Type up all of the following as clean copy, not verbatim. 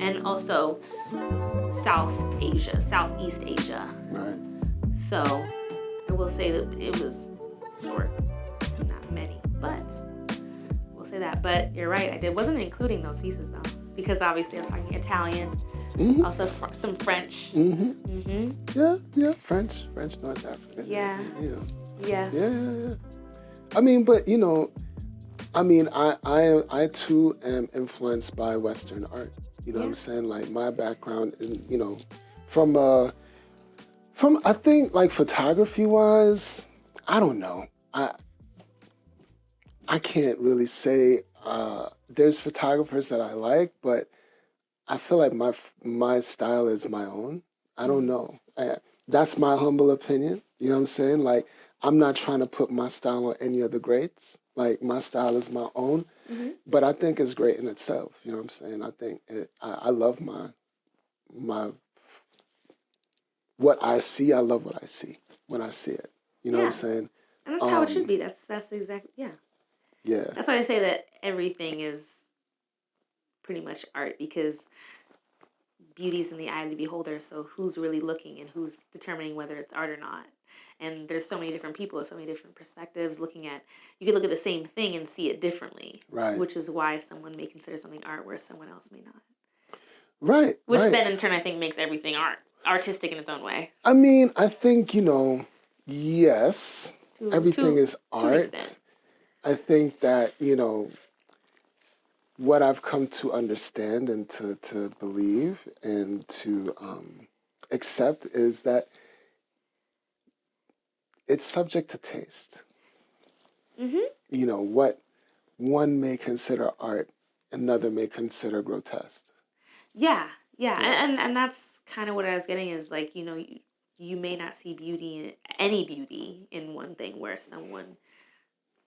and also Southeast Asia. Right. So I will say that it was short, not many, but we'll say that. But you're right, wasn't including those pieces though, because obviously I was talking Italian, also some French. Yeah, French, North African. Yeah. Yes. Yeah. I mean, but I too am influenced by Western art. You know what I'm saying? Like my background, from I think like photography wise, I don't know. I can't really say. There's photographers that I like, but I feel like my style is my own. I don't know. That's my humble opinion. You know what I'm saying? Like I'm not trying to put my style on any of the greats. Like my style is my own, but I think it's great in itself. You know what I'm saying? I think I love my what I see. I love what I see when I see it. You know what I'm saying? And that's how it should be. That's exactly Yeah. That's why I say that everything is pretty much art, because beauty's in the eye of the beholder. So who's really looking and who's determining whether it's art or not? And there's so many different people, so many different perspectives you could look at the same thing and see it differently. Right. Which is why someone may consider something art whereas someone else may not. Right. Which then in turn I think makes everything artistic in its own way. I mean, I think, yes, everything is art. I think that, what I've come to understand and to believe and to accept is that it's subject to taste. What one may consider art, another may consider grotesque. Yeah. And that's kind of what I was getting is like, you may not see any beauty in one thing where someone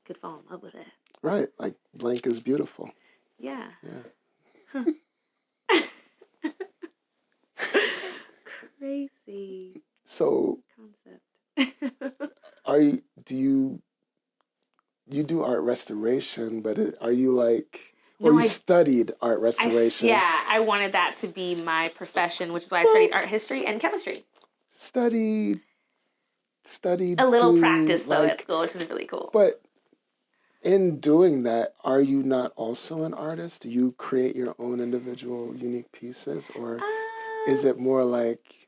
could fall in love with it. Right. Like blank is beautiful. Yeah. Yeah. Crazy. So Concept. do you do art restoration, but are you like, or you studied art restoration? I wanted that to be my profession, which is why I studied art history and chemistry. Studied. A little practice though at school, which is really cool. But in doing that, are you not also an artist? Do you create your own individual unique pieces, or is it more like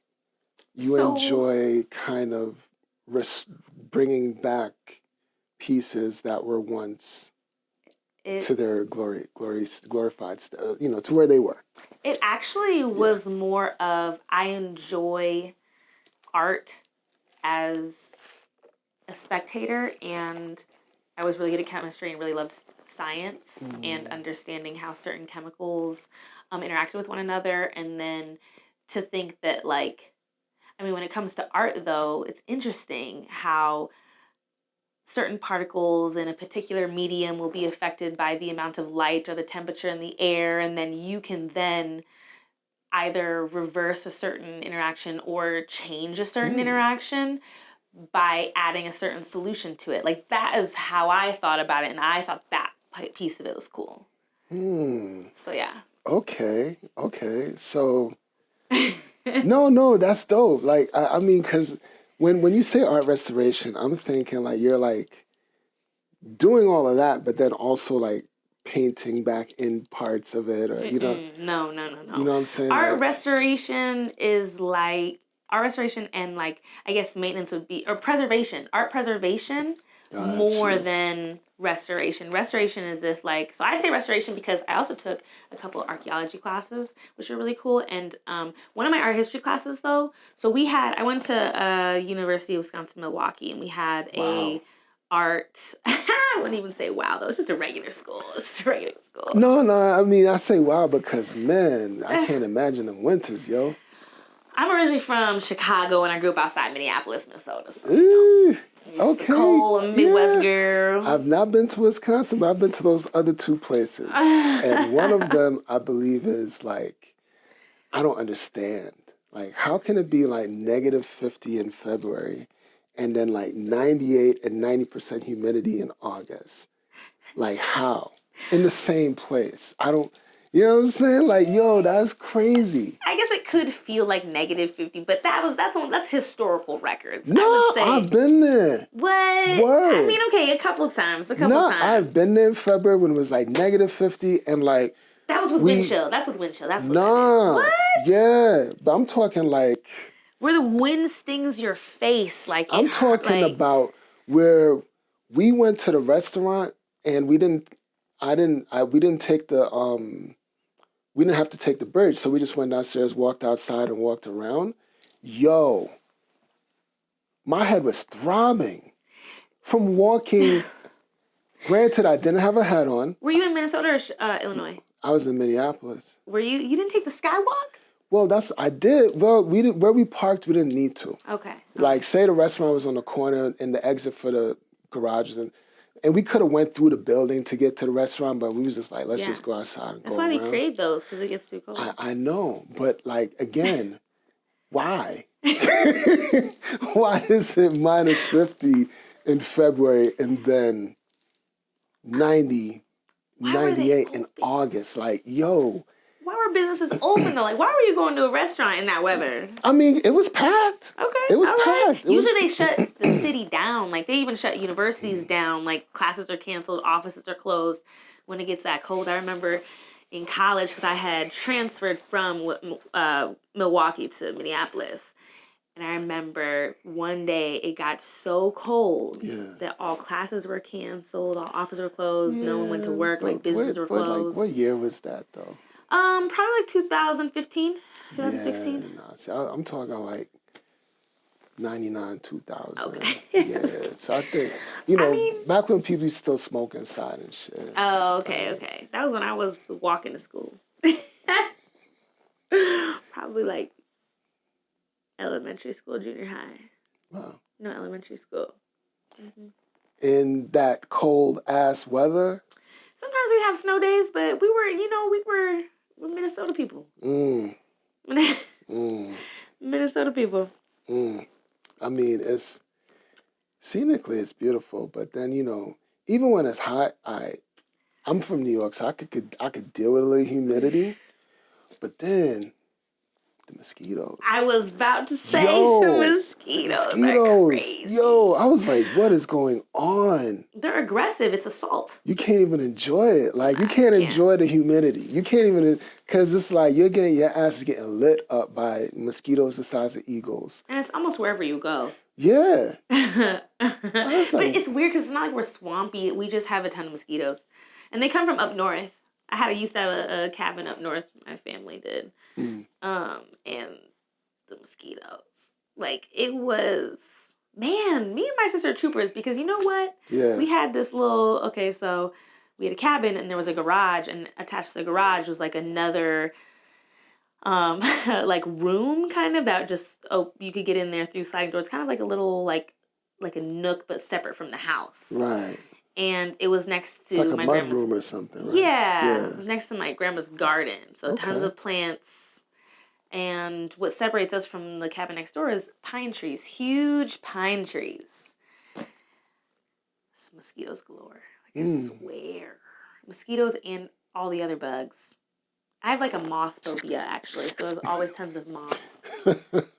you enjoy kind of bringing back pieces that were once to their glorified, to where they were? It actually was more of I enjoy art as a spectator, and I was really good at chemistry and really loved science and understanding how certain chemicals interacted with one another. And then to think that, when it comes to art, though, it's interesting how certain particles in a particular medium will be affected by the amount of light or the temperature in the air. And then you can then either reverse a certain interaction or change a certain interaction by adding a certain solution to it. Like, that is how I thought about it, and I thought that piece of it was cool. So, yeah. Okay. So, no, that's dope. Like, I mean, because when you say art restoration, I'm thinking, like, you're, like, doing all of that, but then also, like, painting back in parts of it, or, No. You know what I'm saying? Art restoration is, like... Art restoration and, like, I guess maintenance would be... Or preservation. Art preservation more than restoration. Restoration is if, like... So I say restoration because I also took a couple of archaeology classes, which are really cool. And one of my art history classes, though... So I went to University of Wisconsin-Milwaukee, and we had a art... I wouldn't even say wow, though. It's just a regular school. No, I mean, I say wow because, man, I can't imagine them winters, yo. I'm originally from Chicago, and I grew up outside Minneapolis, Minnesota. So, okay. Cold, I'm a Midwest girl. I've not been to Wisconsin, but I've been to those other two places. And one of them, I believe, is like, I don't understand. Like, how can it be like -50 in February and then like 98 and 90% humidity in August? Like, how? In the same place. You know what I'm saying? Like, yo, that's crazy. I guess it could feel like -50, but that's historical records. No, I would say. I've been there. What? Word. I mean, okay, a couple times. No, I've been there in February when it was like -50 and like. That was with wind chill. That's with wind chill. That's what that Nah. meant. What? Yeah, but I'm talking like. Where the wind stings your face, like I'm talking about where we went to the restaurant and we didn't take we didn't have to take the bridge, so we just went downstairs, walked outside, and walked around. Yo, my head was throbbing from walking. Granted, I didn't have a hat on. Were you in Minnesota or Illinois? I was in Minneapolis. Were you? You didn't take the skywalk? Well, I did. Well, we did where we parked. We didn't need to. Okay. Like, say the restaurant was on the corner and the exit for the garages, and we could have went through the building to get to the restaurant, but we was just like, let's just go outside and That's go why around. we create those, because it gets too cold. I know, but like again, why? Why is it -50 in February and then 90, 98 in August? Like, yo. Why were businesses open though? Like, why were you going to a restaurant in that weather? I mean, it was packed. Okay. It was packed. Usually they shut the city down. Like, they even shut universities down. Like, classes are canceled, offices are closed when it gets that cold. I remember in college, because I had transferred from Milwaukee to Minneapolis. And I remember one day it got so cold that all classes were canceled, all offices were closed, no one went to work, like businesses were closed. Like, what year was that though? Probably like 2015, 2016. Yeah, no, see, I'm talking like 99, 2000. Okay. Yeah, so I think, back when people used to still smoke inside and shit. Oh, okay. That was when I was walking to school. Probably like elementary school, junior high. Wow. No, elementary school. Mm-hmm. In that cold ass weather? Sometimes we have snow days, but we're Minnesota people. Minnesota people. I mean, scenically it's beautiful, but then, even when it's hot, I'm from New York, so I could deal with a little humidity, but then the mosquitoes. I was about to say the mosquitoes are crazy. Yo, I was like, what is going on? They're aggressive. It's assault. You can't even enjoy it. Like, you can't enjoy the humidity. You can't even, because it's like your ass is getting lit up by mosquitoes the size of eagles. And it's almost wherever you go. Yeah. But it's weird because it's not like we're swampy. We just have a ton of mosquitoes. And they come from up north. I used to have a cabin up north. My family did. And the mosquitoes. Like, it was, man, me and my sister are troopers because you know what? Yeah. We had this so we had a cabin and there was a garage, and attached to the garage was like another like room kind of that just, you could get in there through sliding doors, kind of like a little like a nook but separate from the house. Right. And it was next to it's like my a mud grandma's room or something, right? Yeah. It was next to my grandma's garden. So tons of plants. And what separates us from the cabin next door is pine trees. Huge pine trees. It's mosquitoes galore. Like, I swear. Mosquitoes and all the other bugs. I have like a moth phobia, actually. So there's always tons of moths.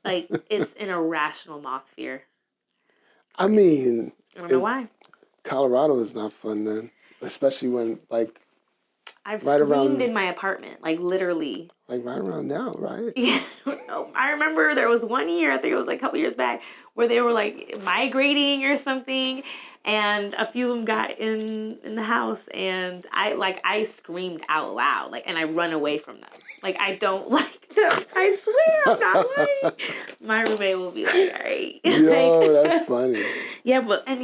Like, it's an irrational moth fear. I mean... I don't know why. Colorado is not fun then. Especially when, like... I've screamed in my apartment. Like, literally. Like, right around now, right? Yeah. I remember there was one year, I think it was like a couple years back, where they were like migrating or something, and a few of them got in the house, and I screamed out loud, like, and I run away from them. Like, I don't like them. I swear, I'm not lying. My roommate will be like, all right. Yo, that's funny. Yeah, but, and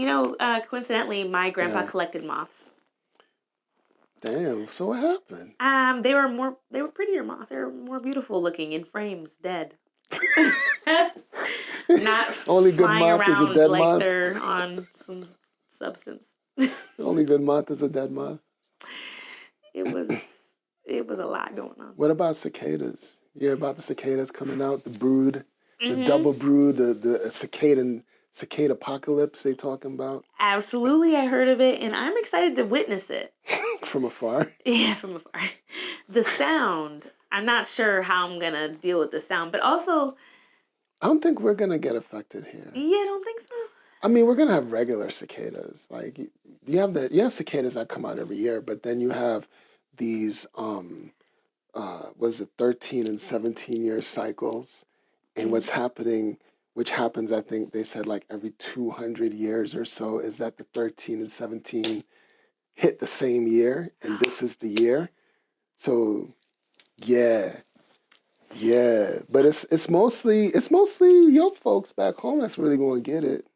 coincidentally, my grandpa collected moths. Damn, so what happened? They were prettier moths. They were more beautiful looking in frames, dead. Not only good flying moth around is a dead like moth. they're on some substance. The only good moth is a dead moth. It was a lot going on. What about cicadas? You hear about the cicadas coming out, the brood, the double brood, the cicada apocalypse they talking about? Absolutely, I heard of it, and I'm excited to witness it. From afar? Yeah, from afar. The sound, I'm not sure how I'm going to deal with the sound, but also... I don't think we're going to get affected here. Yeah, I don't think so. I mean, we're going to have regular cicadas. Like, you have cicadas that come out every year, but then you have these, was it 13 and 17-year cycles? And what's happening, which happens, I think they said like every 200 years or so, is that the 13 and 17 hit the same year, and this is the year. So, yeah, but it's mostly your folks back home that's really going to get it.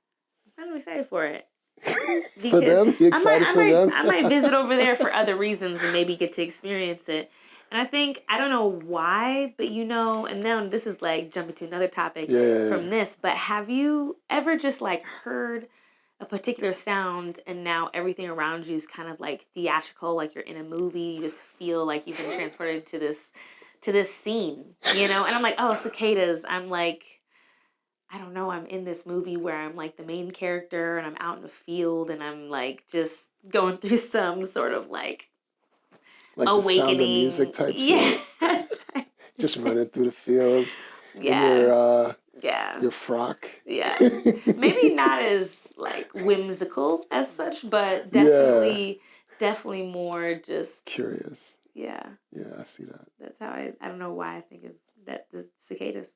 I'm excited for it. For them, you excited for them? I might visit over there for other reasons and maybe get to experience it. And I think, I don't know why, but and now this is like jumping to another topic from this, but have you ever just like heard a particular sound and now everything around you is kind of like theatrical, like you're in a movie, you just feel like you've been transported to this scene, And I'm like, oh, cicadas. I'm like, I don't know, I'm in this movie where I'm like the main character and I'm out in the field and I'm like just going through some sort of like awakening. The Sound of Music type shit. Just running through the fields in your frock. Yeah. Maybe not as like whimsical as such, but definitely more just curious. Yeah. Yeah, I see that. That's how I don't know why I think of that, the cicadas.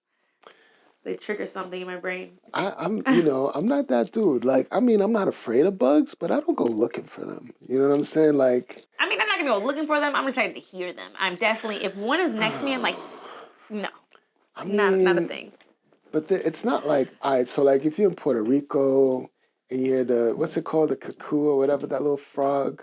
They trigger something in my brain. I'm not that dude. Like, I mean, I'm not afraid of bugs, but I don't go looking for them. You know what I'm saying? Like, I mean, I'm not gonna go looking for them. I'm excited to hear them. I'm definitely, if one is next to me, I'm like, no, I mean, not a thing. But it's not like, all right. So like, if you're in Puerto Rico and you hear what's it called, the cuckoo or whatever, that little frog,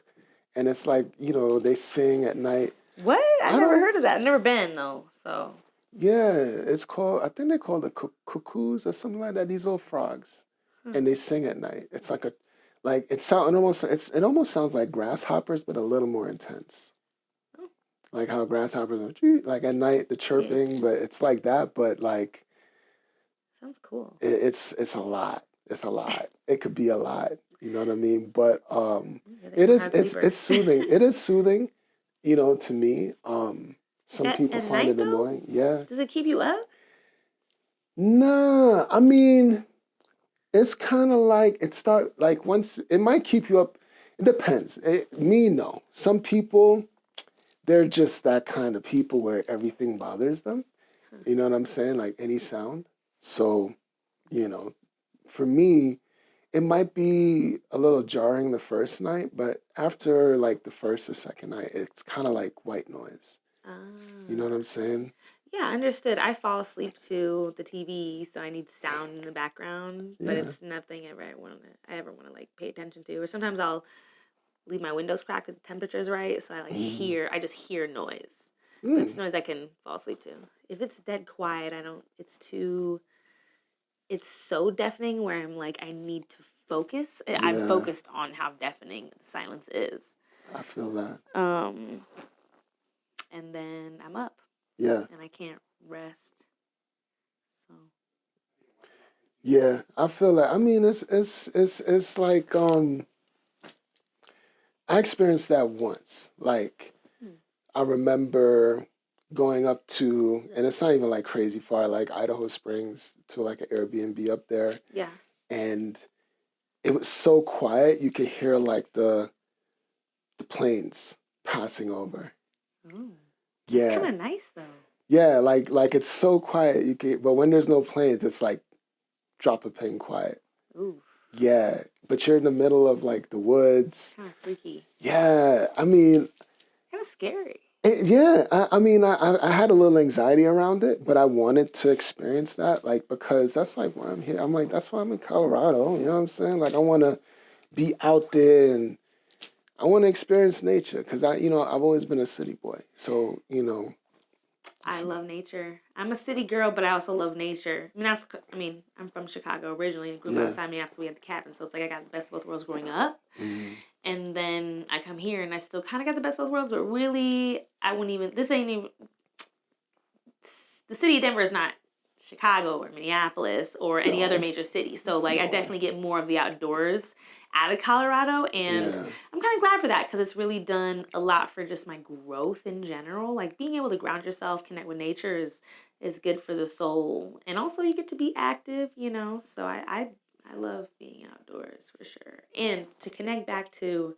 and it's like, they sing at night. What? I never heard of that. I've never been though, so. Yeah, it's called, I think they call the cuckoos or something like that. These little frogs, and they sing at night. It's like it almost sounds like grasshoppers, but a little more intense. Oh. Like how grasshoppers are like at night, the chirping, but it's like that, but like. Sounds cool. It's a lot. It's a lot. It could be a lot. You know what I mean? But it's soothing. It is soothing, to me. Some people find it annoying. Yeah. Does it keep you up? Nah, I mean, it's kind of like once it might keep you up. It depends. No. Some people, they're just that kind of people where everything bothers them. You know what I'm saying? Like any sound. So, for me, it might be a little jarring the first night, but after like the first or second night, it's kind of like white noise. You know what I'm saying? Yeah, understood. I fall asleep to the TV, so I need sound in the background, but it's nothing I ever want to like pay attention to. Or sometimes I'll leave my windows cracked if the temperature's right, so I just hear noise. But it's noise I can fall asleep to. If it's dead quiet, it's so deafening where I'm like, I need to focus. Yeah. I'm focused on how deafening the silence is. I feel that. And then I'm up. Yeah. And I can't rest. So. Yeah, I feel that. I mean, it's like I experienced that once. Like I remember going up to, and it's not even like crazy far, like Idaho Springs, to like an Airbnb up there. Yeah. And it was so quiet, you could hear like the planes passing over. Ooh. Yeah. It's kind of nice though. Yeah, like it's so quiet, but when there's no planes, it's like drop a pin quiet. Ooh. Yeah, but you're in the middle of like the woods. Kind of freaky. Yeah, I mean. Kind of scary. I mean, I had a little anxiety around it, but I wanted to experience that, like, because that's like why I'm here. I'm like, that's why I'm in Colorado. You know what I'm saying? Like, I want to be out there and I want to experience nature because I've always been a city boy. So, I love nature. I'm a city girl, but I also love nature. I'm from Chicago originally. Grew up outside Minneapolis. We had the cabin, so it's like I got the best of both worlds growing up. Mm-hmm. And then I come here, and I still kind of got the best of both worlds. But really, I wouldn't even. This ain't even. The city of Denver is not Chicago or Minneapolis or any other major city. So like I definitely get more of the outdoors out of Colorado, and I'm kind of glad for that because it's really done a lot for just my growth in general. Like being able to ground yourself, connect with nature is good for the soul, and also you get to be active, you know. So I love being outdoors for sure, and to connect back to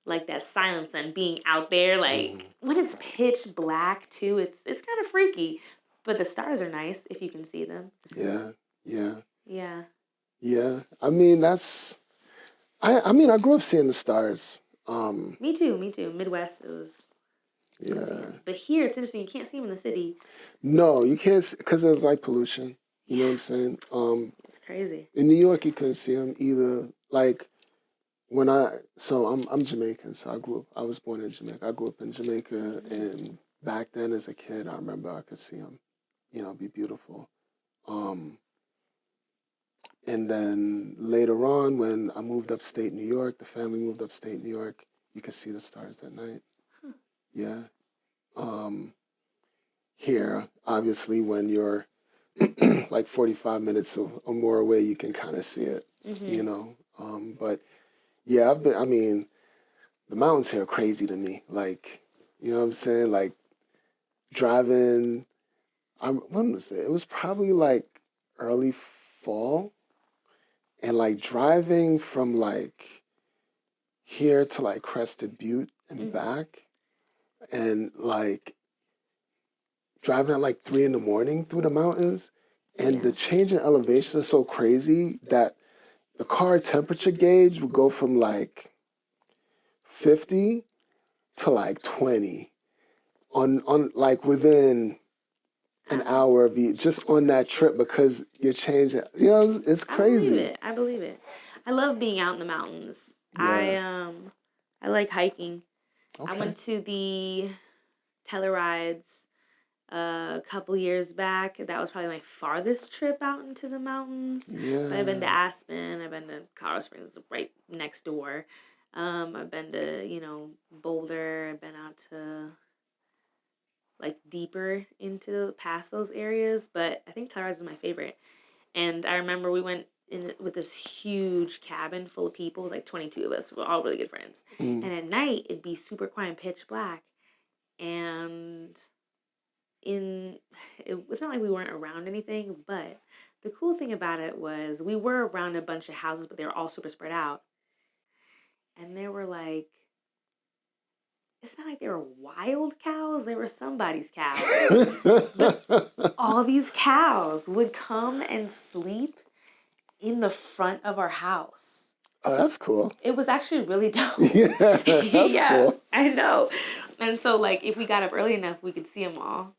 like that silence and being out there, like when it's pitch black too, it's kind of freaky, but the stars are nice if you can see them. Yeah, yeah, Yeah. yeah. I mean, I mean, I grew up seeing the stars. Me too. Me too. Midwest, it was. Yeah. But here it's interesting. You can't see them in the city. No, you can't, because there's like pollution. You know what I'm saying? It's crazy. In New York, you couldn't see them either. Like so I'm Jamaican, so I was born in Jamaica. I grew up in Jamaica, and back then as a kid, I remember I could see them, you know, be beautiful. And then later on, when I moved upstate New York, the family moved upstate New York, you could see the stars at night. Huh. Yeah. Here, obviously, when you're like 45 minutes or more away, you can kind of see it, you know. But yeah, I mean, the mountains here are crazy to me. Like, you know what I'm saying? Like driving, when was it? It was probably like early fall. And like driving from like here to like Crested Butte and back, and like driving at like 3 a.m. through the mountains, and the change in elevation is so crazy that the car temperature gauge would go from like 50 to like 20 on like within an hour of each, just on that trip, because you're changing. You know, it's crazy. I believe it. I love being out in the mountains. Yeah. I like hiking. Okay. I went to the Tellurides a couple years back. That was probably my farthest trip out into the mountains. Yeah. But I've been to Aspen. I've been to Colorado Springs, right next door. I've been to, you know, Boulder. I've been out to like deeper into past those areas. But I think Tellurides is my favorite. And I remember we went in with this huge cabin full of people. It was like 22 of us. We were all really good friends. And at night, it'd be super quiet and pitch black. And it was not like we weren't around anything, but the cool thing about it was we were around a bunch of houses, but they were all super spread out. And they were like, it's not like they were wild cows, they were somebody's cows. But all these cows would come and sleep in the front of our house. Oh, that's cool. It was actually really dope. Yeah, that's cool. I know. And so, like, if we got up early enough, we could see them all.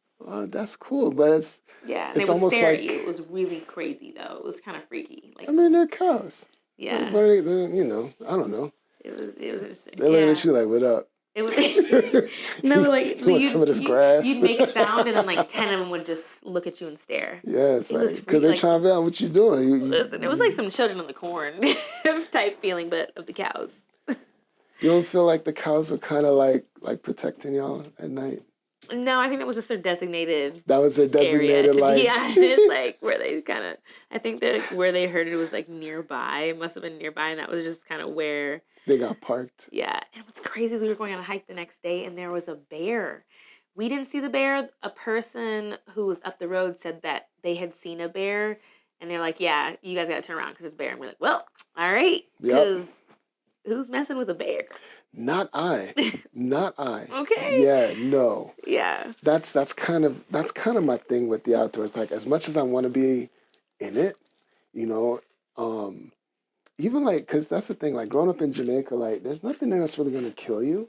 That's cool, but it's they would almost stare like, at you. It was really crazy, though. It was kind of freaky. Like, I mean, they're cows. Yeah. What are they, you know, I don't know. It was interesting. They're looking at you like, what up? It was no, like you want some of this grass? You'd make a sound, and then like 10 of them would just look at you and stare. Yeah, it's like because they're trying to figure out what you're doing. Listen, it was like some Children of the Corn type feeling, but of the cows. You don't feel like the cows were kind of like protecting y'all at night? No, I think that was just their designated. That was their designated area, yeah, it's like where they kind of. I think that where they heard it was like nearby. It must have been nearby, and that was just kind of where they got parked. Yeah, and what's crazy is we were going on a hike the next day, and there was a bear. We didn't see the bear. A person who was up the road said that they had seen a bear, and they're like, "Yeah, you guys got to turn around because there's a bear." And we're like, "Well, all right, because who's messing with a bear?" Not I. Not I. Okay. Yeah, no. Yeah. That's kind of my thing with the outdoors. Like, as much as I want to be in it, you know, even like, because that's the thing, like growing up in Jamaica, like there's nothing there that's really going to kill you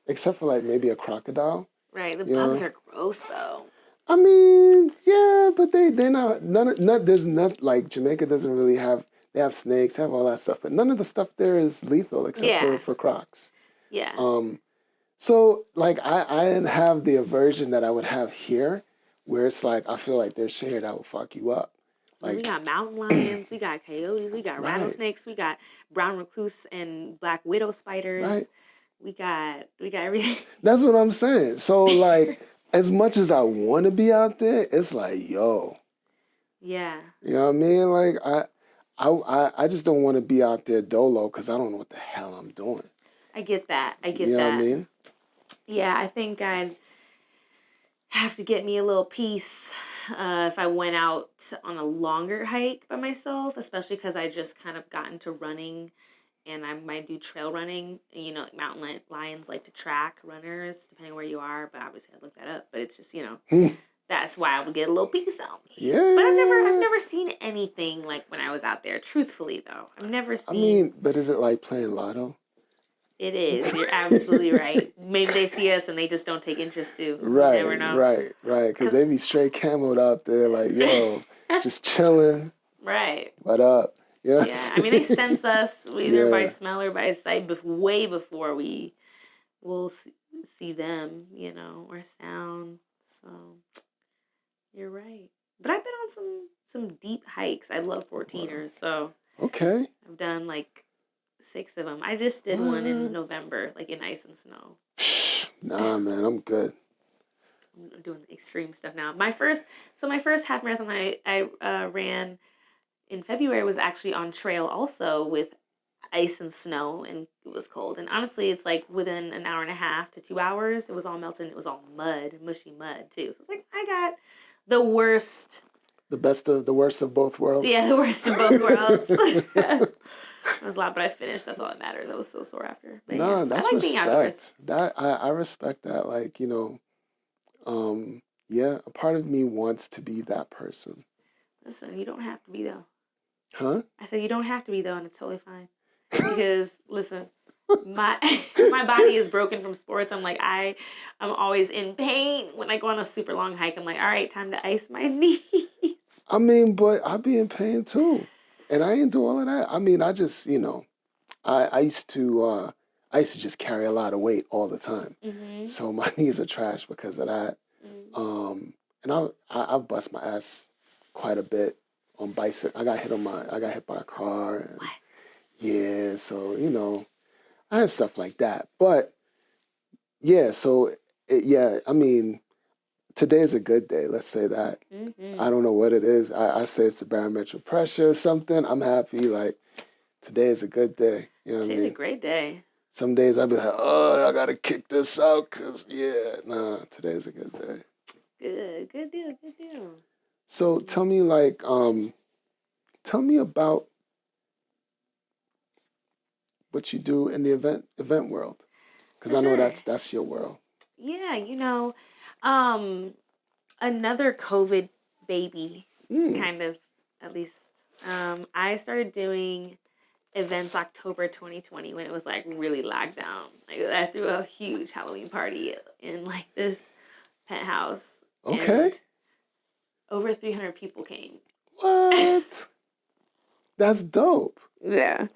except for like maybe a crocodile. Right. The bugs are gross though. I mean, yeah, but they're not, there's not, like Jamaica doesn't really have, they have snakes, have all that stuff, but none of the stuff there is lethal except for crocs. Yeah. So like I didn't have the aversion that I would have here, where it's like I feel like there's shit here that will fuck you up. Like, we got mountain lions, we got coyotes, we got rattlesnakes, we got brown recluse and black widow spiders. Right. We got everything. That's what I'm saying. So like as much as I want to be out there, it's like, yo, Yeah. you know what I mean? Like I just don't want to be out there dolo because I don't know what the hell I'm doing. I get that. I You get know what I that. mean? Yeah, I think I'd have to get me a little piece if I went out on a longer hike by myself, especially because I just kind of got into running and I might do trail running. You know, like mountain lions like to track runners depending where you are, but obviously I'd look that up. But it's just, Hmm. that's why I would get a little piece on me. But I've Yeah. never seen anything like when I was out there. Truthfully, though, I've never I seen. mean, but is it like playing lotto? It is. You're absolutely right. Maybe they see us and they just don't take interest too. You never Right, know. right, right. Because Cause they be straight camoed out there, like, yo, just chilling. right. What up? You know what I'm Yeah. I mean, they saying? sense us either by Yeah. smell or by sight, way before we will see them, or sound. So you're right. But I've been on some deep hikes. I love Wow. 14ers, so Okay. I've done like 6 of them. I just did one in What? November, like in ice and snow. Nah, man, I'm good. I'm doing extreme stuff now. My first half marathon I ran in February was actually on trail also with ice and snow, and it was cold. And honestly, it's like within an hour and a half to 2 hours, it was all melted. It was all mud, mushy mud too. So it's like I got the worst. The worst of both worlds. Yeah, the worst of both worlds. It was a lot, but I finished. That's all that matters. I was so sore after. But Nah, yes, I that's like being outdoors. respect. That I respect that. Like, yeah, a part of me wants to be that person. Listen, you don't have to be though. Huh? I said you don't have to be though, and it's totally fine. Because listen, my my body is broken from sports. I'm always in pain when I go on a super long hike. I'm like, all right, time to ice my knees. I mean, but I be in pain too. And I ain't do all of that. I mean, I just, I I used to just carry a lot of weight all the time. Mhm. So my knees are trash because of that. Mm. And I've bust my ass quite a bit on bicycle. I got hit by a car and What? yeah, so I had stuff like that. But yeah, so yeah, I mean, today's a good day. Let's say that. I Mhm. don't know what it is. I say it's the barometric pressure or something. I'm happy. Like today is a good day. You know what I Today's a mean? great day. Some days I'll be like, oh, I gotta kick this out, cause yeah, nah, today's a good day. Good. Good deal. Good deal. So Mhm. tell me about what you do in the event world, cause For I know sure. that's your world. Yeah. Um, another COVID baby, Mm, kind of, at least. I started doing events October 2020 when it was like really locked down. Like I threw a huge Halloween party in like this penthouse okay. and over 300 people came. What? That's dope. Yeah.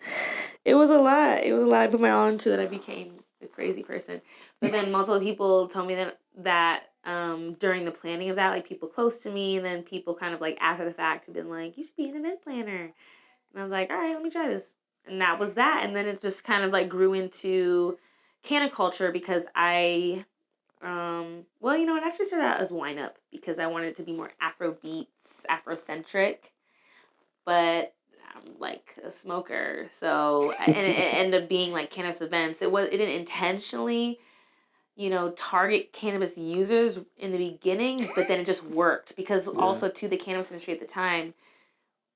It was a lot. It was a lot. I put my all into it. I became a crazy person. But then multiple people told me that during the planning of that, like people close to me and then people kind of like after the fact have been like, you should be an event planner. And I was like, all right, let me try this. And that was that. And then it just kind of like grew into caniculture because it actually started out as wine up because I wanted it to be more Afro beats, Afrocentric, but I'm like a smoker. So, and it ended up being like cannabis events. It didn't intentionally, target cannabis users in the beginning, but then it just worked because Yeah. also to the cannabis industry at the time,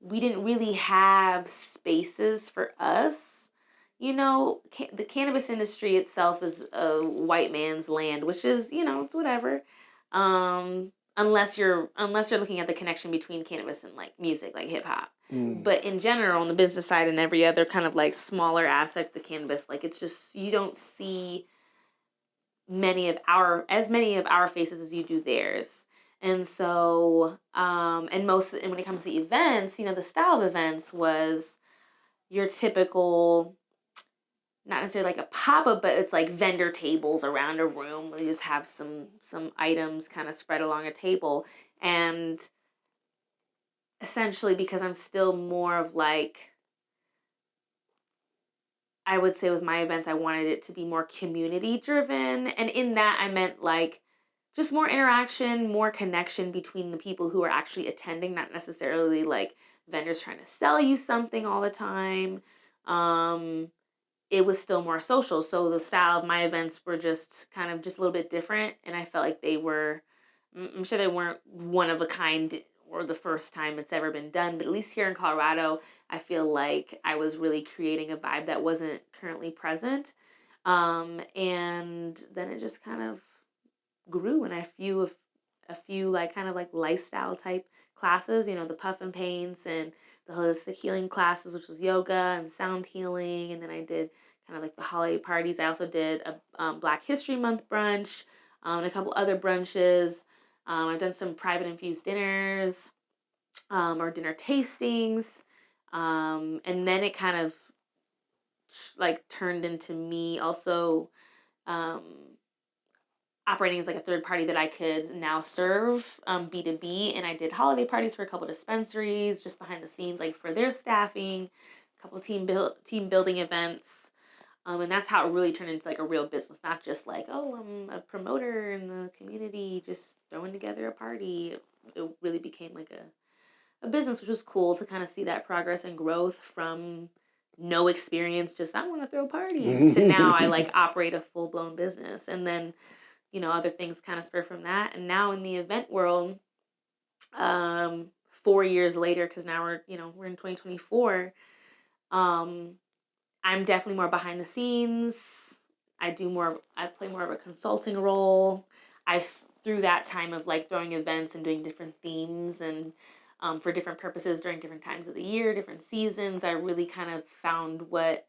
we didn't really have spaces for us. The cannabis industry itself is a white man's land, which is, it's whatever. Unless you're looking at the connection between cannabis and like music, like hip hop. Mm, But in general, on the business side and every other kind of like smaller aspect of the cannabis, like it's just you don't see many of our faces as you do theirs. And so, and when it comes to events, the style of events was your typical, not necessarily like a pop up, but it's like vendor tables around a room. You just have some items kind of spread along a table, and essentially because I'm still more of like I would say with my events, I wanted it to be more community driven, and in that I meant like just more interaction, more connection between the people who are actually attending, not necessarily like vendors trying to sell you something all the time. Um, it was still more social. So the style of my events were just kind of just a little bit different. And I felt like they were, I'm sure they weren't one of a kind or the first time it's ever been done. But at least here in Colorado, I feel like I was really creating a vibe that wasn't currently present. And then it just kind of grew in a few like kind of like lifestyle type classes, the puff and paints and the holistic healing classes, which was yoga and sound healing. And then I did kind of like the holiday parties. I also did a Black History Month brunch, and a couple other brunches. I've done some private infused dinners, or dinner tastings. And then it kind of like turned into me also um, operating as like a third party that I could now serve B2B. And I did holiday parties for a couple dispensaries just behind the scenes, like for their staffing, a couple team building events. And that's how it really turned into like a real business, not just like, oh, I'm a promoter in the community, just throwing together a party. It really became like a business, which was cool to kind of see that progress and growth from no experience, just I want to throw parties, to now I like operate a full blown business. And then other things kind of spur from that. And now in the event world, 4 years later, because now we're in 2024, I'm definitely more behind the scenes. I play more of a consulting role. Through that time of like throwing events and doing different themes and for different purposes during different times of the year, different seasons, I really kind of found what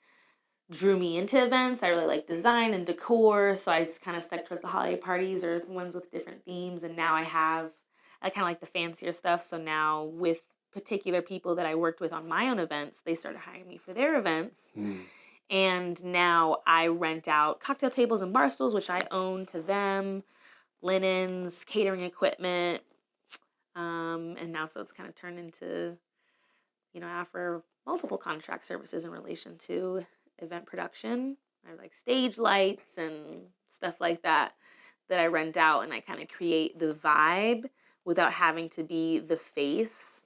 drew me into events. I really like design and decor, so I just kind of stuck towards the holiday parties or ones with different themes. And now I kind of like the fancier stuff. So now with particular people that I worked with on my own events, they started hiring me for their events. And now I rent out cocktail tables and bar stools, which I own, to them, linens, catering equipment. And now so it's kind of turned into, I offer multiple contract services in relation to event production. I have like stage lights and stuff like that I rent out, and I kind of create the vibe without having to be the face.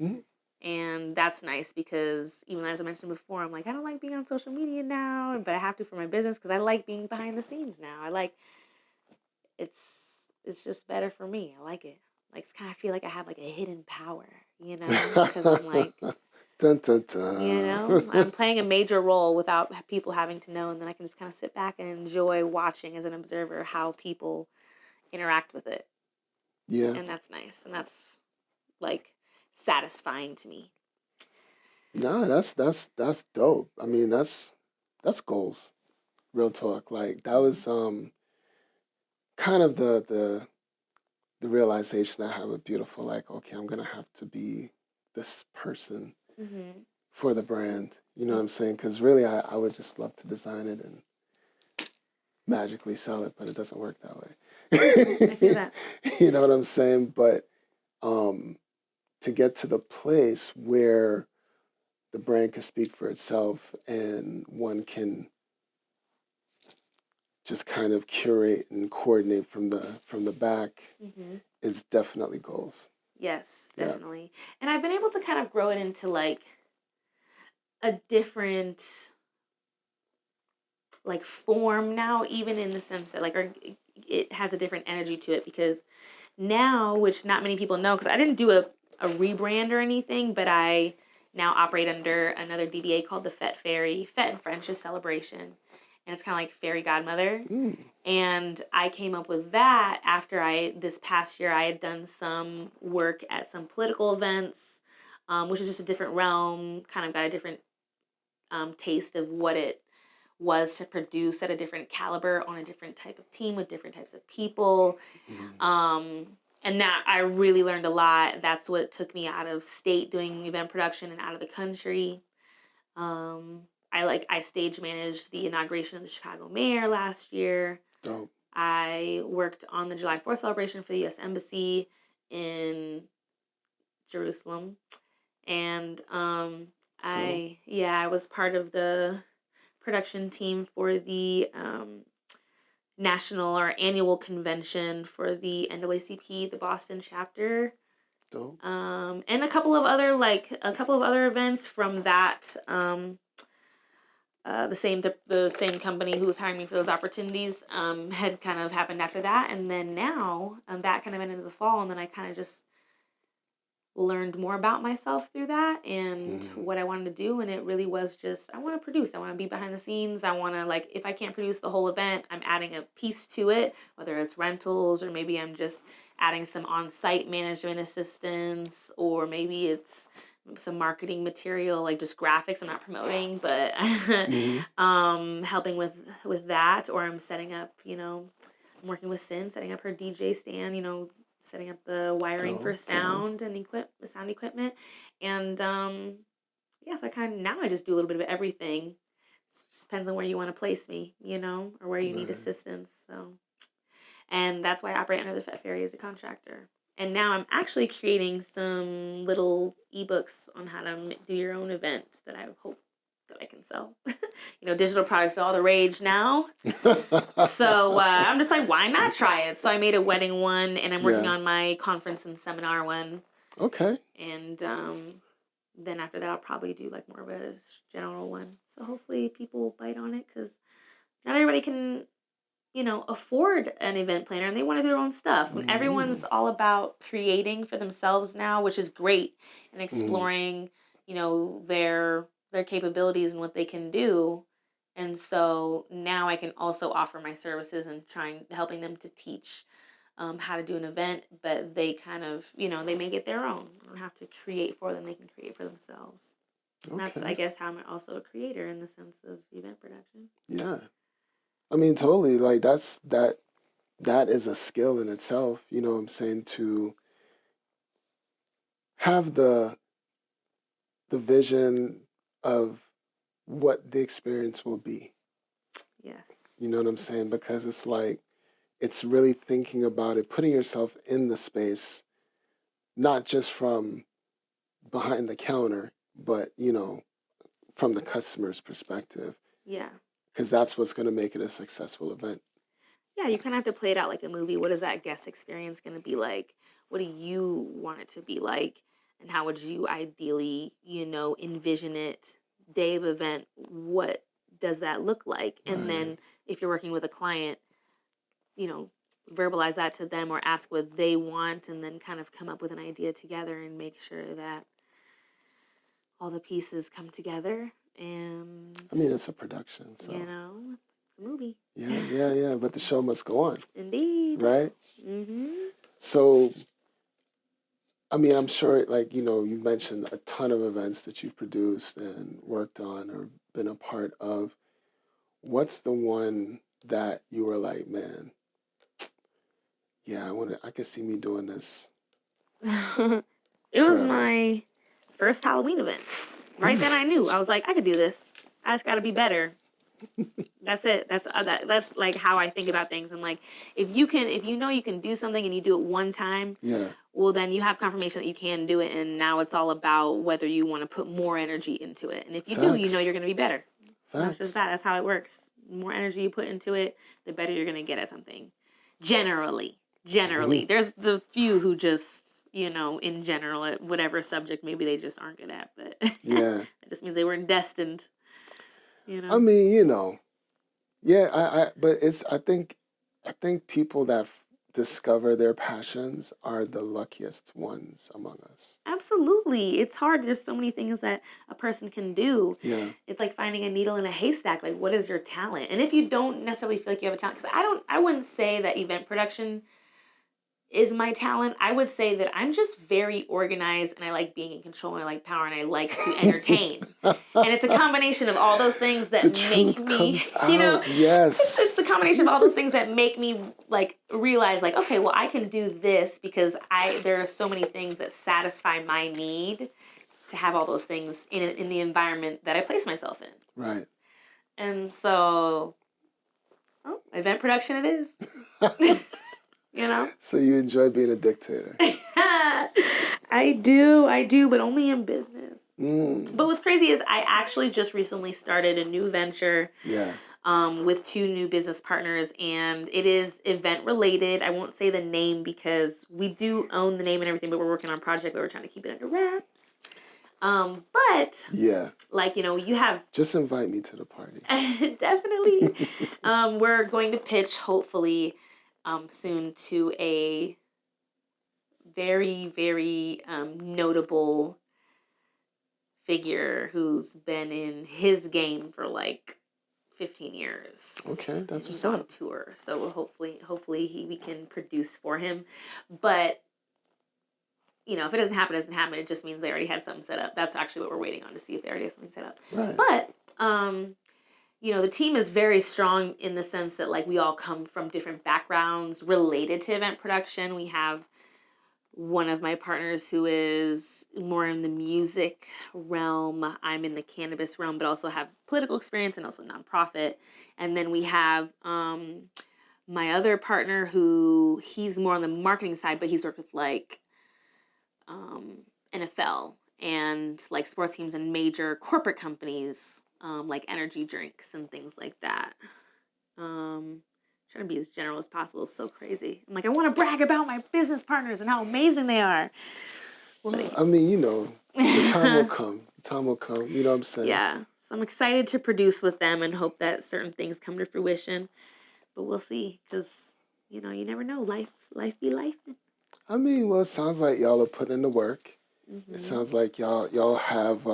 And that's nice because even as I mentioned before, I'm like, I don't like being on social media now, but I have to for my business because I like being behind the scenes now. I like it's just better for me. I like it. Like, it's kind of feel like I have like a hidden power, because I'm like, Dun, dun, dun. I'm playing a major role without people having to know, and then I can just kind of sit back and enjoy watching as an observer how people interact with it. Yeah. And that's nice, and that's like satisfying to me. No, that's dope. I mean, that's goals. Real talk. Like that was kind of the realization I have with Beautiful. Like, okay, I'm gonna have to be this person for the brand. You know what I'm saying? Because really, I would just love to design it and magically sell it, but it doesn't work that way. I feel that. You know what I'm saying? But to get to the place where the brand can speak for itself and one can just kind of curate and coordinate from the back is definitely goals. Yes, Yeah. definitely. And I've been able to kind of grow it into like a different like form now, even in the sense that like it has a different energy to it, because now, which not many people know, because I didn't do a rebrand or anything, but I now operate under another DBA called the Fete Fairy. Fete in French is celebration, and it's kind of like fairy godmother. And I came up with that after this past year, I had done some work at some political events, which is just a different realm, kind of got a different taste of what it was to produce at a different caliber on a different type of team with different types of people. And that I really learned a lot. That's what took me out of state doing event production and out of the country. I stage managed the inauguration of the Chicago mayor last year. Dope. I worked on the July 4th celebration for the U.S. Embassy in Jerusalem. And I was part of the production team for the national or annual convention for the NAACP, the Boston chapter. Dope. And a couple of other events from that. The same company who was hiring me for those opportunities had kind of happened after that, and then now that kind of ended in the fall, and then I kind of just learned more about myself through that and what I wanted to do, and it really was just I want to produce, I want to be behind the scenes, I want to like if I can't produce the whole event, I'm adding a piece to it, whether it's rentals or maybe I'm just adding some on-site management assistance, or maybe it's some marketing material like just graphics I'm not promoting, but helping with that, or I'm setting up, I'm working with Sin setting up her DJ stand, setting up the wiring for sound and sound equipment. And so I just do a little bit of everything. It just depends on where you want to place me, or where you need assistance. So, and that's why I operate under the Fete Fairy as a contractor. And now I'm actually creating some little ebooks on how to do your own event that I hope that I can sell. Digital products are all the rage now. So I'm just like, why not try it? So I made a wedding one, and I'm working on my conference and seminar one. Okay. And then after that, I'll probably do like more of a general one. So hopefully people will bite on it, because not everybody can, afford an event planner, and they want to do their own stuff. And everyone's all about creating for themselves now, which is great, and exploring, their capabilities and what they can do. And so now I can also offer my services and helping them to teach how to do an event, but they kind of, they make it their own. I don't have to create for them. They can create for themselves. Okay. That's, I guess, how I'm also a creator in the sense of event production. Yeah. I mean, totally. Like that is a skill in itself, what I'm saying, to have the vision of what the experience will be. Yes. You know what I'm saying? Because it's like, it's really thinking about it, putting yourself in the space, not just from behind the counter, but, from the customer's perspective. Yeah. Because that's what's going to make it a successful event. Yeah, you kind of have to play it out like a movie. What is that guest experience going to be like? What do you want it to be like? And how would you ideally, envision it? Day of event, what does that look like? And then if you're working with a client, verbalize that to them or ask what they want, and then kind of come up with an idea together and make sure that all the pieces come together. And I mean, it's a production, so it's a movie. Yeah. But the show must go on. Indeed. Right? So, I mean, I'm sure, like, you mentioned a ton of events that you've produced and worked on or been a part of. What's the one that you were like, man, yeah, I could see me doing this? It was my first Halloween event. Right then I knew. I was like, I could do this. I just got to be better. That's it. That's like how I think about things. I'm like, if you know you can do something and you do it one time, well, then you have confirmation that you can do it, and now it's all about whether you want to put more energy into it. And if you do, you're going to be better. That's just that. That's how it works. The more energy you put into it, the better you're going to get at something. Generally. There's the few who just, in general, at whatever subject maybe they just aren't good at, but it just means they weren't destined. I mean, but I think people that discover their passions are the luckiest ones among us. Absolutely. It's hard. There's so many things that a person can do. Yeah. It's like finding a needle in a haystack. Like, what is your talent? And if you don't necessarily feel like you have a talent, because I wouldn't say that event production is my talent. I would say that I'm just very organized, and I like being in control, and I like power, and I like to entertain. And it's a combination of all those things that make me, yes. It's the combination of all those things that make me like realize like, okay, well, I can do this because there are so many things that satisfy my need to have all those things in the environment that I place myself in. Right. And so, event production it is. So you enjoy being a dictator. I do, but only in business. But what's crazy is I actually just recently started a new venture. Yeah. with 2 new business partners, and it is event related. I won't say the name because we do own the name and everything, but we're working on a project where we're trying to keep it under wraps. But Yeah. like, you have Just invite me to the party. definitely. We're going to pitch hopefully soon to a very, very notable figure who's been in his game for like 15 years. Okay, that's He's what's on up. tour, so hopefully we can produce for him. But if it doesn't happen, it doesn't happen. It just means they already had something set up. That's actually what we're waiting on, to see if they already have something set up. Right. But the team is very strong in the sense that like we all come from different backgrounds related to event production. We have one of my partners who is more in the music realm. I'm in the cannabis realm, but also have political experience and also nonprofit. And then we have my other partner who he's more on the marketing side, but he's worked with like NFL and like sports teams and major corporate companies, like energy drinks and things like that. Trying to be as general as possible is so crazy. I'm like, I want to brag about my business partners and how amazing they are. Well, I mean, the time will come. The time will come. You know what I'm saying? Yeah. So I'm excited to produce with them and hope that certain things come to fruition. But we'll see, because you never know. Life be life. I mean, well, it sounds like y'all are putting in the work. Mm-hmm. It sounds like y'all have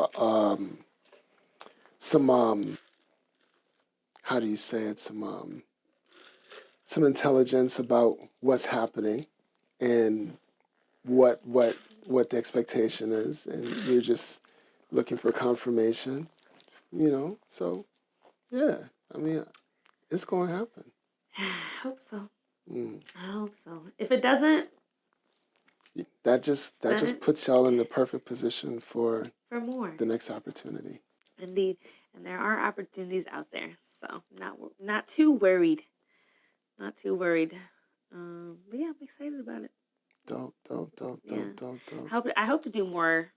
some how do you say it? Some intelligence about what's happening and what the expectation is, and you're just looking for confirmation. So yeah, I mean, it's going to happen. I hope so. Mm. I hope so. If it doesn't, that just puts y'all in the perfect position for more, the next opportunity. Indeed, and there are opportunities out there, so not too worried. Not too worried. But yeah, I'm excited about it. Dope. I hope to do more.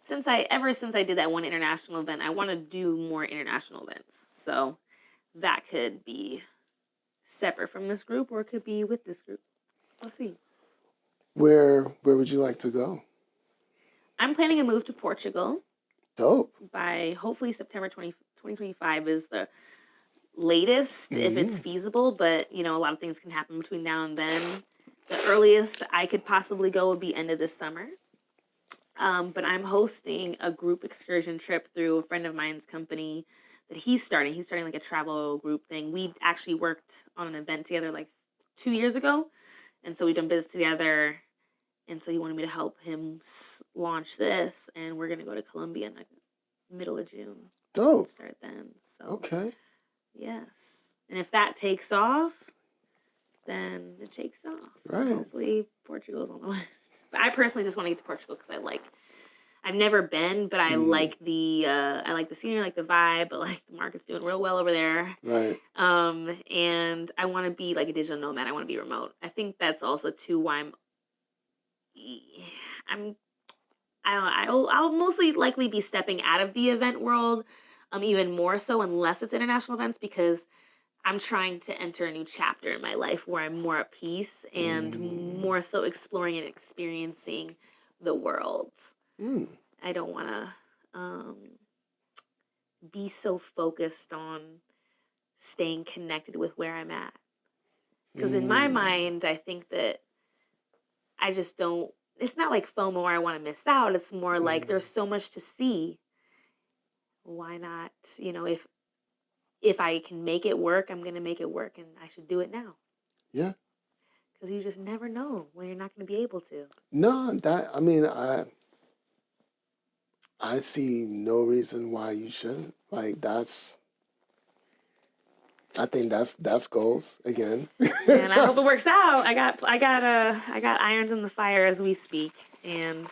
Since I did that one international event, I want to do more international events. So that could be separate from this group, or it could be with this group. We'll see. Where would you like to go? I'm planning a move to Portugal. Dope. By hopefully September 2025 is the latest, if it's feasible. But, a lot of things can happen between now and then. The earliest I could possibly go would be end of this summer. But I'm hosting a group excursion trip through a friend of mine's company that he's starting. He's starting like a travel group thing. We actually worked on an event together like 2 years ago. And so we've done business together. And so he wanted me to help him launch this. And we're going to go to Colombia in like middle of June. Dope. Start then. So okay. Yes. And if that takes off, then it takes off. Right. Hopefully Portugal's on the list. But I personally just want to get to Portugal because I've never been, but I like the scenery, I like the vibe, but like the market's doing real well over there. Right. And I want to be like a digital nomad. I want to be remote. I think that's also too why I'll mostly likely be stepping out of the event world, even more so unless it's international events, because I'm trying to enter a new chapter in my life where I'm more at peace and more so exploring and experiencing the world. I don't want to be so focused on staying connected with where I'm at. Because in my mind, I think that I just don't, it's not like FOMO where I want to miss out. It's more like there's so much to see. Why not, if I can make it work, I'm going to make it work, and I should do it now. Yeah. Because you just never know when you're not going to be able to. No, I see no reason why you shouldn't. Like I think that's goals again. And I hope it works out. I got irons in the fire as we speak, and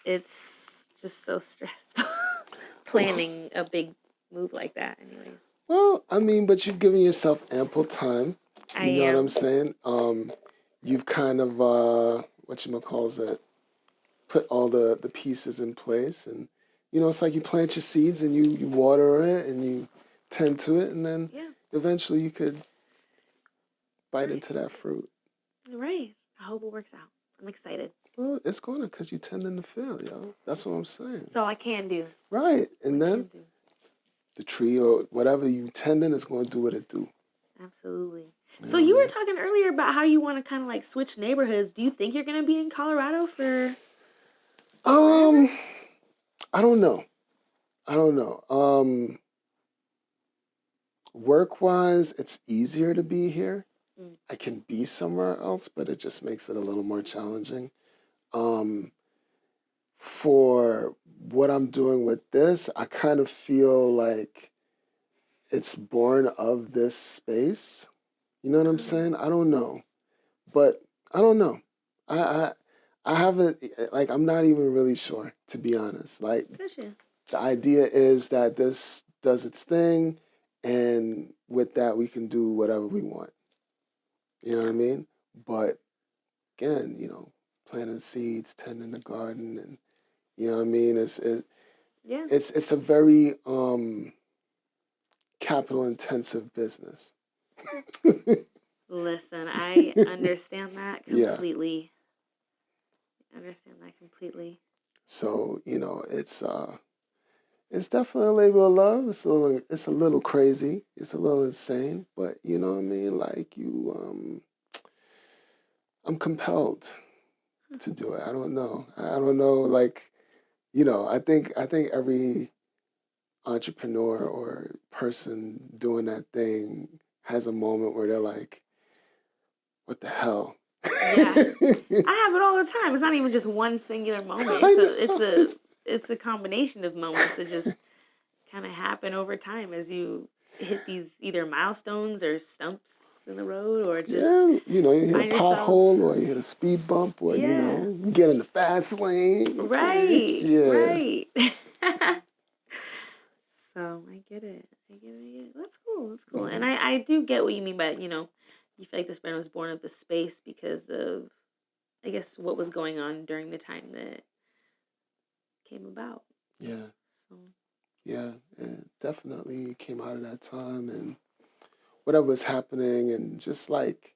it's just so stressful planning a big move like that. Anyways. Well, but you've given yourself ample time. You know what I'm saying? You've kind of put all the pieces in place, and it's like you plant your seeds and you water it and you tend to it, and then Yeah. eventually you could bite into that fruit. Right. I hope it works out. I'm excited. Well, it's going to because you tending the field, yo. That's what I'm saying. That's all I can do. Right. And then the tree or whatever you tending is going to do what it do. Absolutely. You So know you what I were mean? talking earlier about how you want to kind of like switch neighborhoods. Do you think you're going to be in Colorado for forever? I don't know. I don't know. Work-wise, it's easier to be here. Mm. I can be somewhere else, but it just makes it a little more challenging. Um, for what I'm doing with this, I kind of feel like it's born of this space. You know what I'm saying? I don't know, but I don't know. I I, I haven't like I'm not even really sure, to be honest. Like Gotcha. the idea is that this does its thing, and with that we can do whatever we want. You know what I mean? But again, planting seeds, tending the garden, and you know what I mean. Yeah. It's a very capital intensive business. Listen, I understand that Yeah. completely. I understand that completely. So it's definitely a labor of love. It's a little crazy. It's a little insane, but you know what I mean. Like I'm compelled to do it. I don't know. I don't know. Like I think every entrepreneur or person doing that thing has a moment where they're like, "What the hell?" Yeah. I have it all the time. It's not even just one singular moment. I know. It's a combination of moments that just kind of happen over time as you hit these either milestones or stumps in the road or just Yeah, you hit a find yourself. pothole or you hit a speed bump or Yeah. you get in the fast lane. Right. Yeah. Right. So I get it. I get it. I get it. That's cool. That's cool. And I do get what you mean by, you feel like this brand was born of the space because of, I guess, what was going on during the time that came about. Yeah. So Yeah. It definitely came out of that time and whatever was happening and just like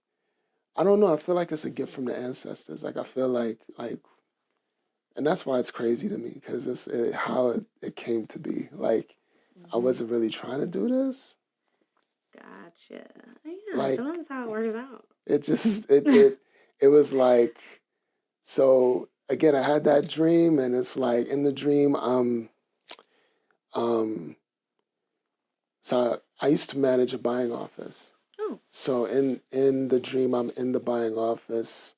I don't know, I feel like it's a gift from the ancestors. Like I feel like and that's why it's crazy to me because how it came to be. Like I wasn't really trying to do this. gotcha. Yeah, Like sometimes how it works out. it just it was like so again I had that dream and it's like in the dream um so I used to manage a buying office. Oh. So in the dream I'm in the buying office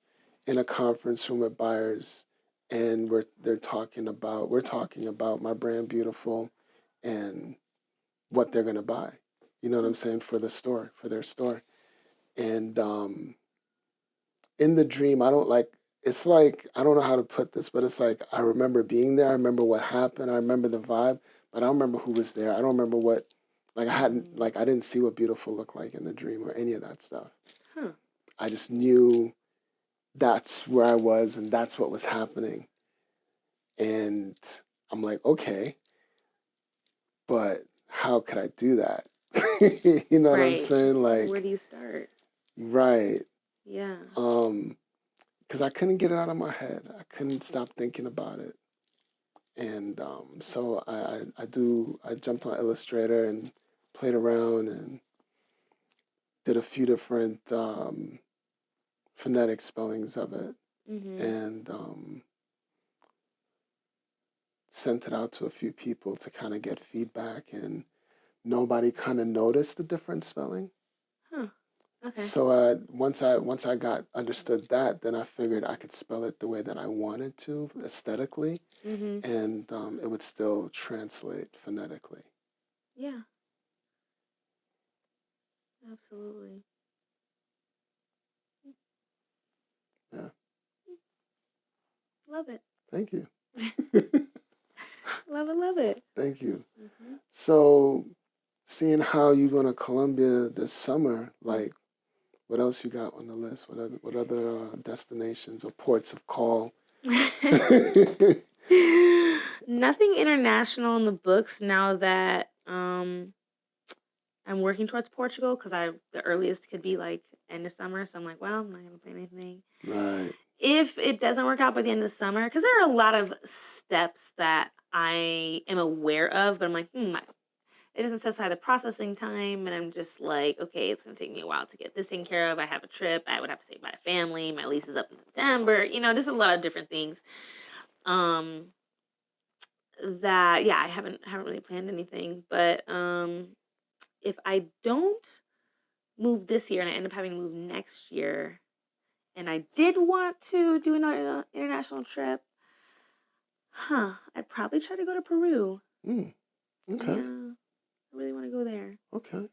in a conference room with buyers and we're talking about my brand Beautiful and what they're gonna buy. You know what I'm saying for their store. And in the dream, I don't like, it's like, I don't know how to put this, but it's like, I remember being there. I remember what happened. I remember the vibe, but I don't remember who was there. I don't remember I didn't see what Beautiful looked like in the dream or any of that stuff. Huh. I just knew that's where I was and that's what was happening. And I'm like, okay, but how could I do that? You know what I'm Right. saying? Where Like, do you start? right. Yeah. Because I couldn't get it out of my head. I couldn't stop thinking about it. And so I jumped on Illustrator and played around and did a few different phonetic spellings of it and sent it out to a few people to kind of get feedback and nobody kind of noticed the different spelling. Huh. Okay. So once I got understood that, then I figured I could spell it the way that I wanted to aesthetically, and it would still translate phonetically. Yeah. Absolutely. Yeah. Love it. Thank you. Love it. Love it. Thank you. So, seeing how you're going to Colombia this summer, like, what else you got on the list? What other destinations or ports of call? Nothing international in the books now that I'm working towards Portugal because the earliest could be like end of summer. So I'm like, well, I'm not gonna plan anything. Right. If it doesn't work out by the end of the summer, because there are a lot of steps that I am aware of, but I'm like, it doesn't specify the processing time, and I'm just like, okay, it's gonna take me a while to get this taken care of. I have a trip. I would have to say bye to family. My lease is up in September. There's a lot of different things. Um, that yeah, I haven't really planned anything, but if I don't move this year and I end up having to move next year, and I did want to do another international trip, I'd probably try to go to Peru. Mm, okay. Yeah, I really want to go there. Okay.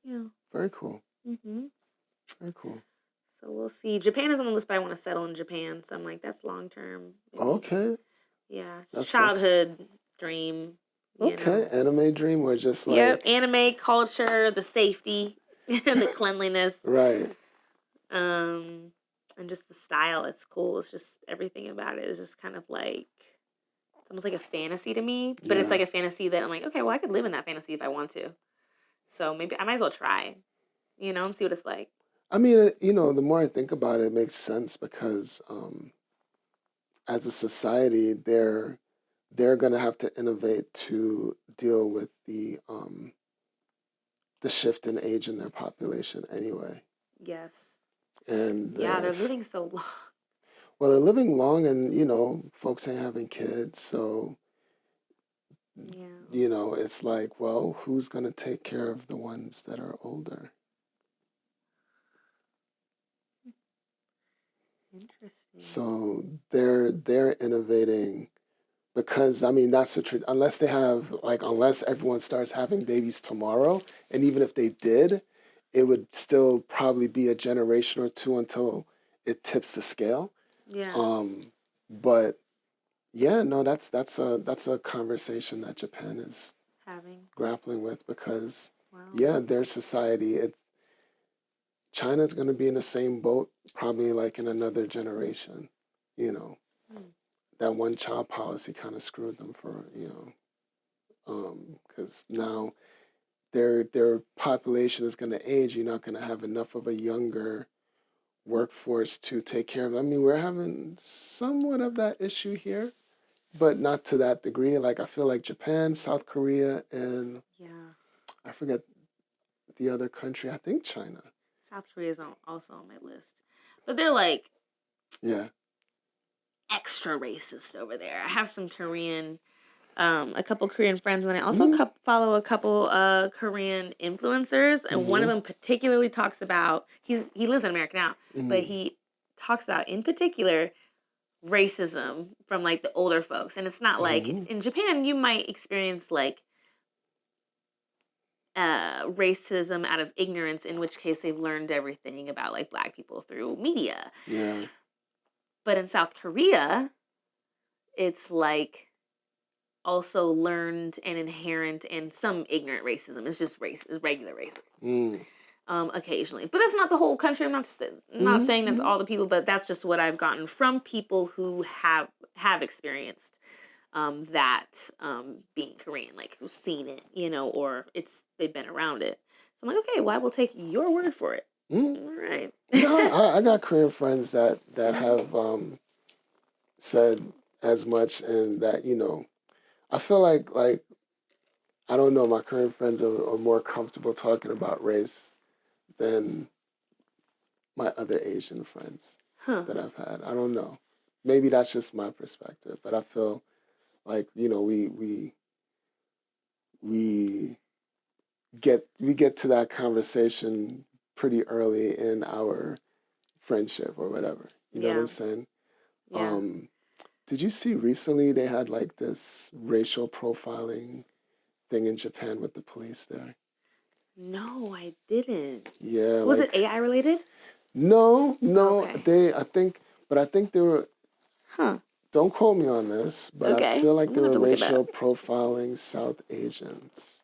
Yeah. Very cool. Mhm. Very cool. So we'll see. Japan is on the list, but I want to settle in Japan. So I'm like, that's long term. Okay. Yeah, it's That's childhood dream. okay. Anime dream or just Yep, like anime culture, the safety, the cleanliness, right. um, and just the style. It's cool. It's just everything about it is just kind of like it's almost like a fantasy to me. But it's Yeah. like a fantasy that I'm like, okay, well, I could live in that fantasy if I want to. So maybe I might as well try, and see what it's like. I mean, the more I think about it, it makes sense because as a society, they're going to have to innovate to deal with the shift in age in their population anyway. Yes. And Yeah, they're living so long. well, they're living long, and folks ain't having kids, so Yeah. it's like, well, who's going to take care of the ones that are older? Interesting. So they're innovating because I mean that's the truth. Unless everyone starts having babies tomorrow, and even if they did, it would still probably be a generation or two until it tips the scale. Yeah. But yeah, no, that's a conversation that Japan is Having. grappling with because Wow. yeah, their society, China's going to be in the same boat probably like in another generation. That one child policy kind of screwed them for because now their population is going to age. You're not going to have enough of a younger workforce to take care of. I mean, we're having somewhat of that issue here, but not to that degree. Like I feel like Japan, South Korea, and I forget the other country. I think China. South Korea is also on my list, but they're like extra racist over there. I have some Korean, a couple Korean friends, and I also follow a couple Korean influencers, and one of them particularly talks about he lives in America now, but he talks about in particular racism from like the older folks, and it's not like in Japan you might experience like racism out of ignorance, in which case they've learned everything about like Black people through media. Yeah. But in South Korea, it's like also learned and inherent and some ignorant racism. It's just regular racism. Occasionally, but that's not the whole country. I'm not saying that's all the people, but that's just what I've gotten from people who have experienced that being Korean, like who's seen it, or they've been around it. So I'm like, okay, well, I will take your word for it. All right. I got Korean friends that have said as much, and that I feel like I don't know, my Korean friends are more comfortable talking about race than my other Asian friends that I've had. I don't know. Maybe that's just my perspective, but I feel like we get to that conversation pretty early in our friendship or whatever. You know what I'm saying? Yeah. Did you see recently they had like this racial profiling thing in Japan with the police there? No, I didn't. Yeah. Was it AI related? No. Okay. I think they were. Don't quote me on this, but I Okay. feel like I'm they gonna have were to look it racial up. profiling South Asians.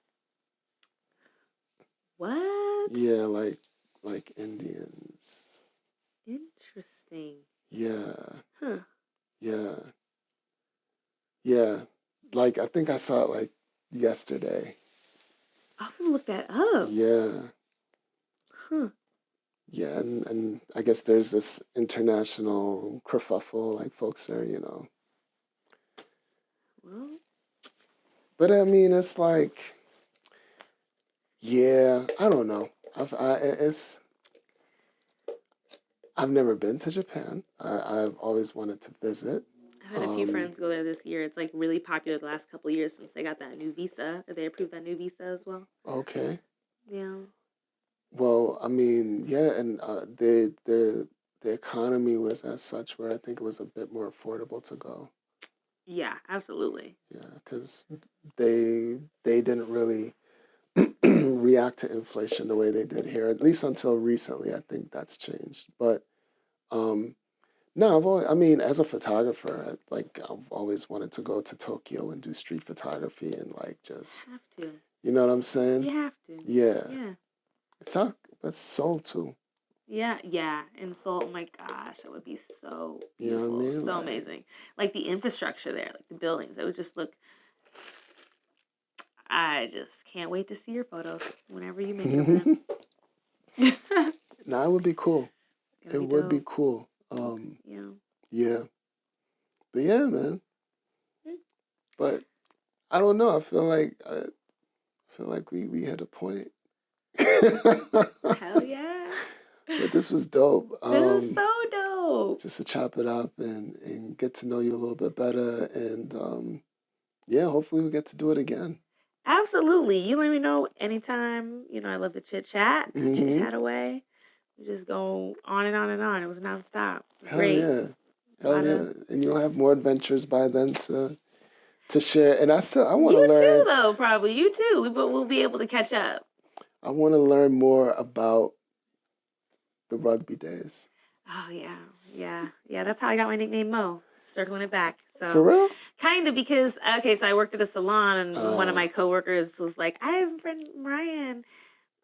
What? Yeah, like Indians. Interesting. Yeah. Huh. Yeah. Yeah. Like I think I saw it like yesterday. I'll have to look that up. Yeah. Huh. Yeah, and I guess there's this international kerfuffle, like folks are, Well, But I mean, it's like, yeah, I don't know. I've never been to Japan. I've always wanted to visit. I've had a few friends go there this year. It's like really popular the last couple of years since they got that new visa. Or they approved that new visa as well. Okay. Yeah. Well, I mean, yeah, and the economy was as such where I think it was a bit more affordable to go. Yeah, absolutely. Yeah, because they didn't really react to inflation the way they did here, at least until recently. I think that's changed. But um, no, I mean, as a photographer, I've always wanted to go to Tokyo and do street photography and like just, You have to. you know what I'm saying? You have to. Yeah. Yeah. It's not, that's Seoul too. Yeah, yeah. And so, oh my gosh, that would be so You know beautiful. what I mean? So Like, amazing. Like the infrastructure there, like the buildings, it would just look. I just can't wait to see your photos whenever you make them. No, it would be cool. It would be cool. Yeah. Yeah. But yeah, man. Mm. But I don't know. I feel like we had a point. Hell yeah. But this was dope. This is so dope. Just to chop it up and get to know you a little bit better. And yeah, hopefully we get to do it again. Absolutely. You let me know anytime. You know, I love to chit chat. Chit Mm-hmm. chat away. We just go on and on and on. It was nonstop. It was Hell great. yeah. Hell yeah. And you'll have more adventures by then to share. And I want to learn. You too, though, probably. You too. But we'll be able to catch up. I want to learn more about the rugby days. Oh, yeah. Yeah. Yeah, that's how I got my nickname Mo. Circling it back. So For real? Kind of because, okay, so I worked at a salon and one of my coworkers was like, I have a friend, Mariah.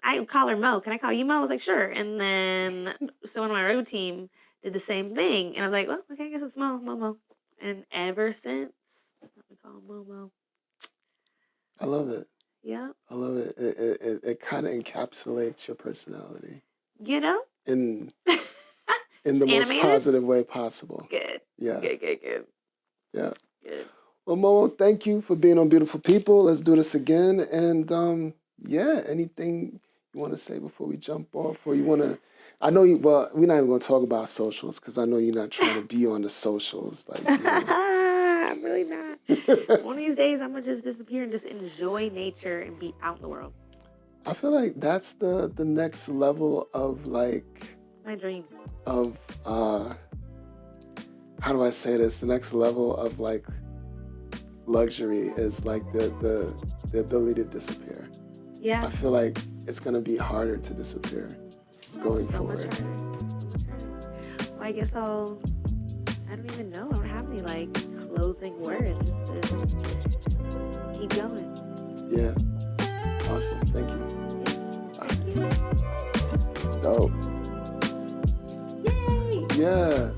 I call her Mo. Can I call you Mo? I was like, sure. And then someone on my road team did the same thing. And I was like, well, okay, I guess it's Momo. And ever since, we call him Momo. I love it. Yeah. I love it. It kind of encapsulates your personality. You know? In the most positive way possible. Good. Yeah. Good. Yeah. Good. Well, Momo, thank you for being on Bhuetful People. Let's do this again. And yeah, anything you want to say before we jump off? Or you want to, I know you, well, we're not even going to talk about socials because I know you're not trying to be on the socials. Like, I'm really not. One of these days, I'm going to just disappear and just enjoy nature and be out in the world. I feel like that's the next level of like... It's my dream. Of, how do I say this? The next level of like luxury is like the ability to disappear. Yeah. I feel like it's going to be harder to disappear going forward. Much harder. Well, I guess I don't even know. I don't have any like closing words. Just to keep going. Yeah. Awesome. Thank you. Thank you. Dope. Yay! Yeah.